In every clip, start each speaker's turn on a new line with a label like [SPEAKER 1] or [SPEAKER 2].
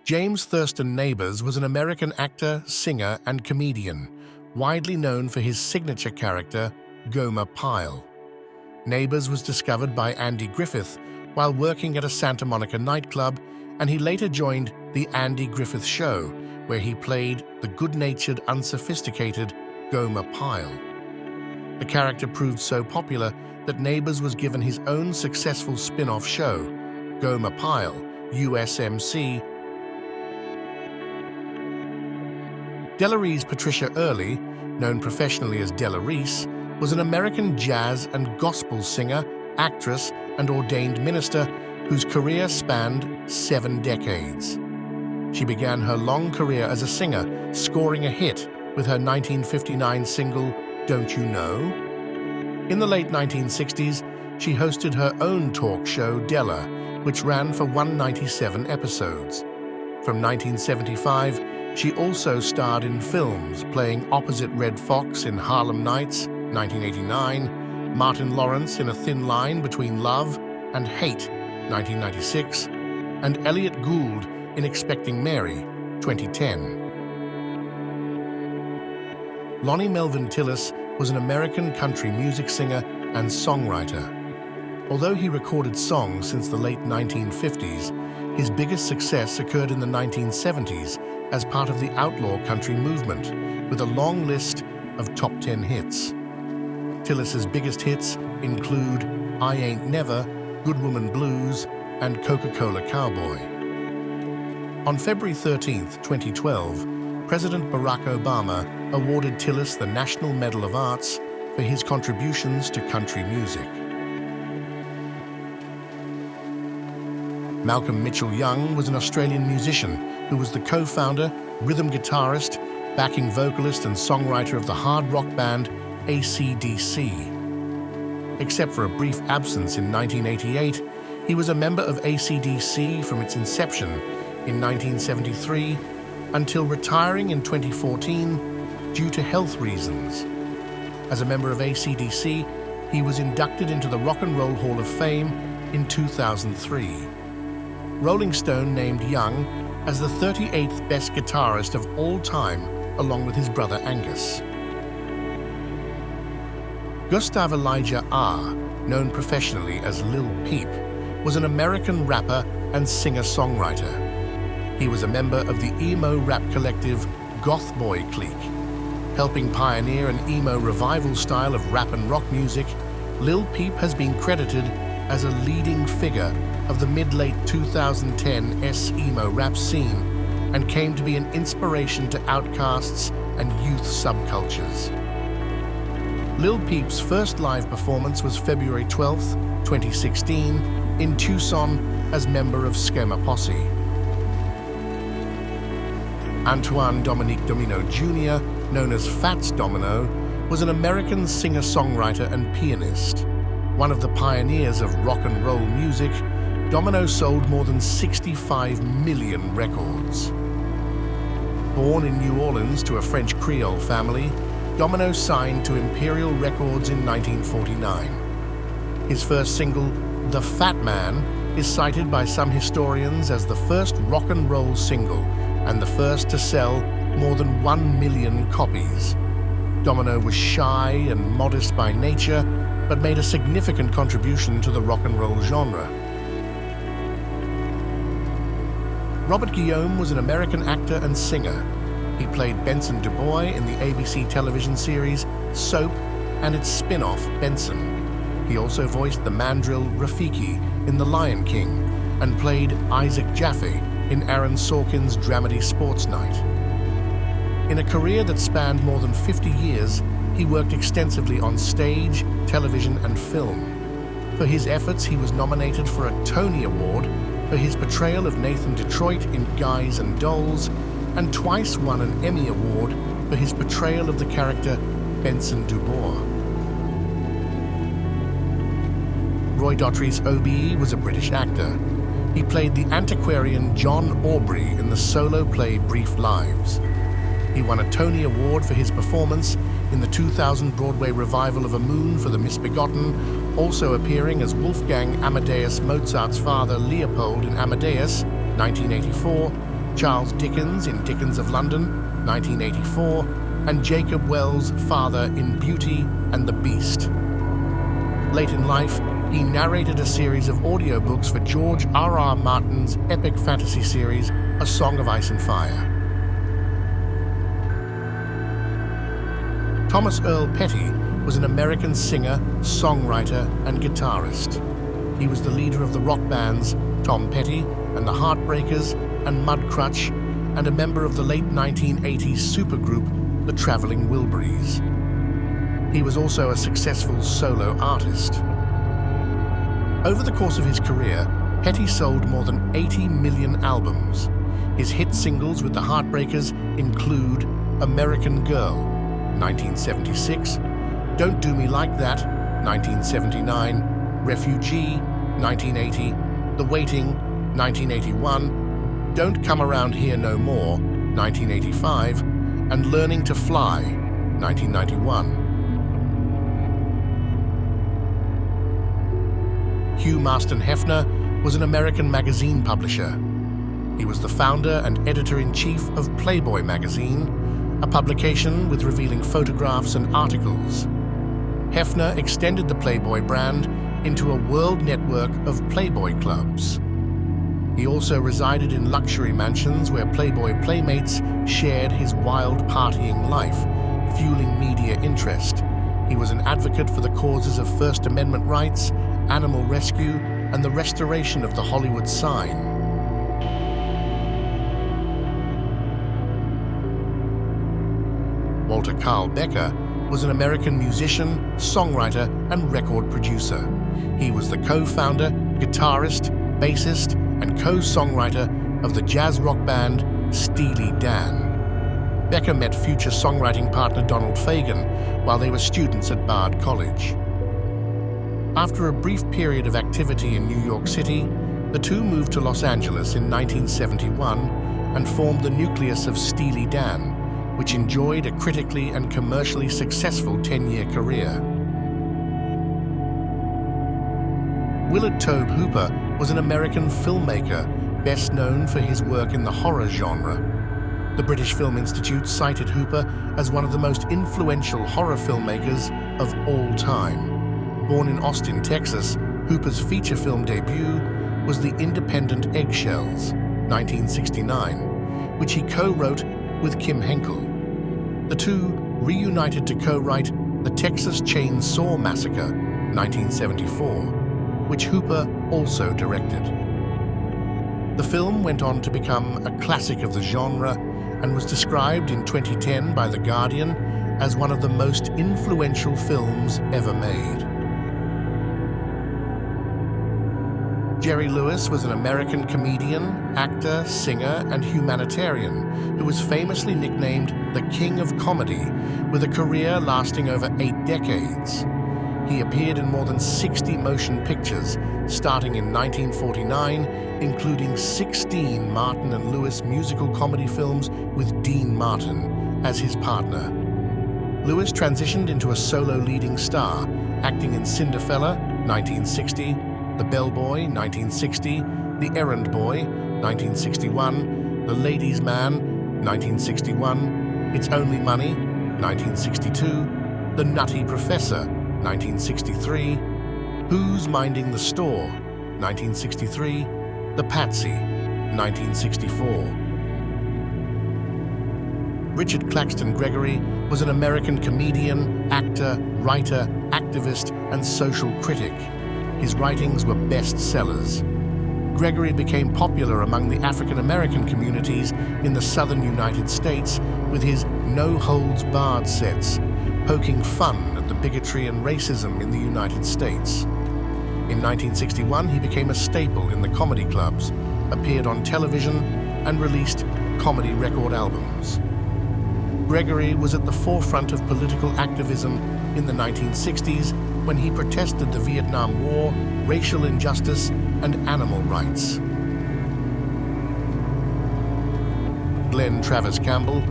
[SPEAKER 1] James Thurston Neighbors was an American actor, singer, and comedian, widely known for his signature character, Gomer Pyle. Neighbors was discovered by Andy Griffith while working at a Santa Monica nightclub, and he later joined The Andy Griffith Show, where he played the good-natured, unsophisticated Gomer Pyle. The character proved so popular that Neighbors was given his own successful spin-off show, Gomer Pyle, USMC. Delarice Patricia Early, known professionally as Della Reese, was an American jazz and gospel singer, actress, and ordained minister whose career spanned 7 decades. She began her long career as a singer, scoring a hit with her 1959 single, Don't You Know? In the late 1960s, she hosted her own talk show, Della, which ran for 197 episodes. From 1975, she also starred in films, playing opposite Red Fox in Harlem Nights, 1989, Martin Lawrence in A Thin Line Between Love and Hate, 1996, and Elliot Gould in Expecting Mary, 2010. Lonnie Tillis was an American country music singer and songwriter. Although he recorded songs since the late 1950s, his biggest success occurred in the 1970s as part of the outlaw country movement, with a long list of top 10 hits. Tillis's biggest hits include I Ain't Never, Good Woman Blues, and Coca-Cola Cowboy. On February 13, 2012, President Barack Obama awarded Tillis the National Medal of Arts for his contributions to country music. Malcolm Mitchell Young was an Australian musician who was the co-founder, rhythm guitarist, backing vocalist and songwriter of the hard rock band AC/DC. Except for a brief absence in 1988, he was a member of AC/DC from its inception in 1973 until retiring in 2014 due to health reasons. As a member of AC/DC, he was inducted into the Rock and Roll Hall of Fame in 2003. Rolling Stone named Young as the 38th best guitarist of all time, along with his brother Angus. Gustav Elijah R., known professionally as Lil Peep, was an American rapper and singer-songwriter. He was a member of the emo rap collective Goth Boy Clique. Helping pioneer an emo revival style of rap and rock music, Lil Peep has been credited as a leading figure of the mid-late 2010 emo rap scene and came to be an inspiration to outcasts and youth subcultures. Lil Peep's first live performance was February 12, 2016, in Tucson as member of Schema Posse. Antoine Dominic Domino Jr., known as Fats Domino, was an American singer-songwriter and pianist. One of the pioneers of rock and roll music, Domino sold more than 65 million records. Born in New Orleans to a French Creole family, Domino signed to Imperial Records in 1949. His first single, The Fat Man, is cited by some historians as the first rock and roll single and the first to sell more than 1 million copies. Domino was shy and modest by nature, but made a significant contribution to the rock and roll genre. Robert Gom was an American actor and singer. He played Benson DuBois in the ABC television series Soap and its spin-off Benson. He also voiced the mandrill Rafiki in The Lion King and played Isaac Jaffe in Aaron Sorkin's dramedy Sports Night. In a career that spanned more than 50 years, he worked extensively on stage, television, and film. For his efforts, he was nominated for a Tony Award for his portrayal of Nathan Detroit in Guys and Dolls, and twice won an Emmy Award for his portrayal of the character Benson DuBois. Roy Dotrice OBE was a British actor. He played the antiquarian John Aubrey in the solo play Brief Lives. He won a Tony Award for his performance in the 2000 Broadway revival of A Moon for the Misbegotten, also appearing as Wolfgang Amadeus Mozart's father Leopold in Amadeus, 1984, Charles Dickens in Dickens of London, 1984, and Jacob Wells' father in Beauty and the Beast. Late in life, he narrated a series of audiobooks for George R.R. Martin's epic fantasy series, A Song of Ice and Fire. Thomas Earl Petty was an American singer, songwriter, and guitarist. He was the leader of the rock bands Tom Petty and the Heartbreakers and Mudcrutch, and a member of the late 1980s supergroup the Traveling Wilburys. He was also a successful solo artist. Over the course of his career, Petty sold more than 80 million albums. His hit singles with the Heartbreakers include American Girl, 1976, Don't Do Me Like That, 1979, Refugee, 1980, The Waiting, 1981, Don't Come Around Here No More, 1985, and Learning to Fly, 1991. Hugh Hefner was an American magazine publisher. He was the founder and editor-in-chief of Playboy magazine, a publication with revealing photographs and articles. Hefner extended the Playboy brand into a world network of Playboy clubs. He also resided in luxury mansions where Playboy playmates shared his wild partying life, fueling media interest. He was an advocate for the causes of First Amendment rights, animal rescue, and the restoration of the Hollywood sign. Walter Carl Becker was an American musician, songwriter, and record producer. He was the co-founder, guitarist, bassist, and co-songwriter of the jazz rock band Steely Dan. Becker met future songwriting partner Donald Fagen while they were students at Bard College. After a brief period of activity in New York City, the two moved to Los Angeles in 1971 and formed the nucleus of Steely Dan, which enjoyed a critically and commercially successful 10-year career. Willard Hooper was an American filmmaker, best known for his work in the horror genre. The British Film Institute cited Hooper as one of the most influential horror filmmakers of all time. Born in Austin, Texas, Hooper's feature film debut was The Independent Eggshells, 1969, which he co-wrote with Kim Henkel. The two reunited to co-write The Texas Chainsaw Massacre, 1974, which Hooper also directed. The film went on to become a classic of the genre and was described in 2010 by The Guardian as one of the most influential films ever made. Jerry Lewis was an American comedian, actor, singer, and humanitarian who was famously nicknamed the King of Comedy, with a career lasting over 8 decades. He appeared in more than 60 motion pictures, starting in 1949, including 16 Martin and Lewis musical comedy films with Dean Martin as his partner. Lewis transitioned into a solo leading star, acting in Cinderfella, 1960, The Bellboy, 1960, The Errand Boy, 1961, The Ladies' Man, 1961, It's Only Money, 1962, The Nutty Professor, 1963, Who's Minding the Store, 1963, The Patsy, 1964. Richard Claxton Gregory was an American comedian, actor, writer, activist, and social critic. His writings were bestsellers. Gregory became popular among the African American communities in the southern United States with his no-holds-barred sets, poking fun at the bigotry and racism in the United States. In 1961, he became a staple in the comedy clubs, appeared on television, and released comedy record albums. Gregory was at the forefront of political activism in the 1960s when he protested the Vietnam War, racial injustice, and animal rights. Glenn Travis Campbell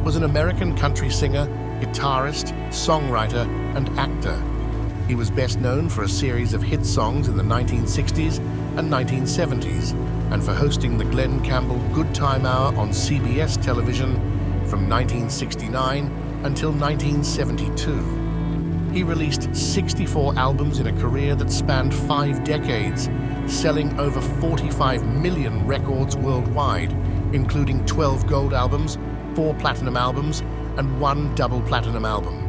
[SPEAKER 1] was an American country singer, guitarist, songwriter, and actor. He was best known for a series of hit songs in the 1960s and 1970s, and for hosting the Glenn Campbell Good Time Hour on CBS television from 1969 until 1972. He released 64 albums in a career that spanned 5 decades, selling over 45 million records worldwide, including 12 gold albums, 4 platinum albums, and 1 double platinum album.